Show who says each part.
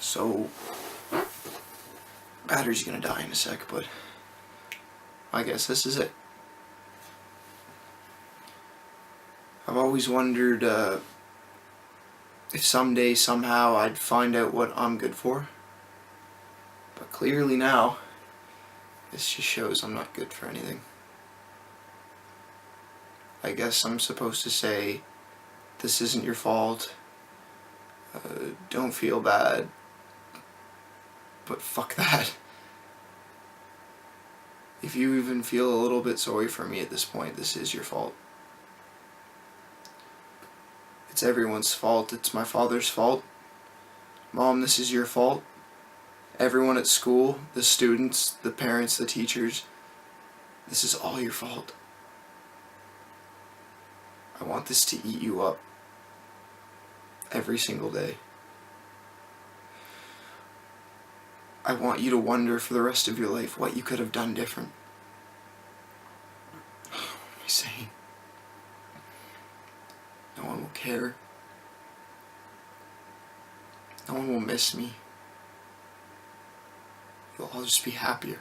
Speaker 1: So, battery's gonna die in a sec, but I guess this is it. I've always wondered if someday, somehow, I'd find out what I'm good for. But clearly now, this just shows I'm not good for anything. I guess I'm supposed to say, this isn't your fault, don't feel bad, but fuck that. If you even feel a little bit sorry for me at this point, this is your fault. It's everyone's fault. It's my father's fault. Mom, this is your fault. Everyone at school, the students, the parents, the teachers, this is all your fault. I want this to eat you up every single day. I want you to wonder for the rest of your life what you could have done different. What am I saying? No one will care. No one will miss me. You'll all just be happier.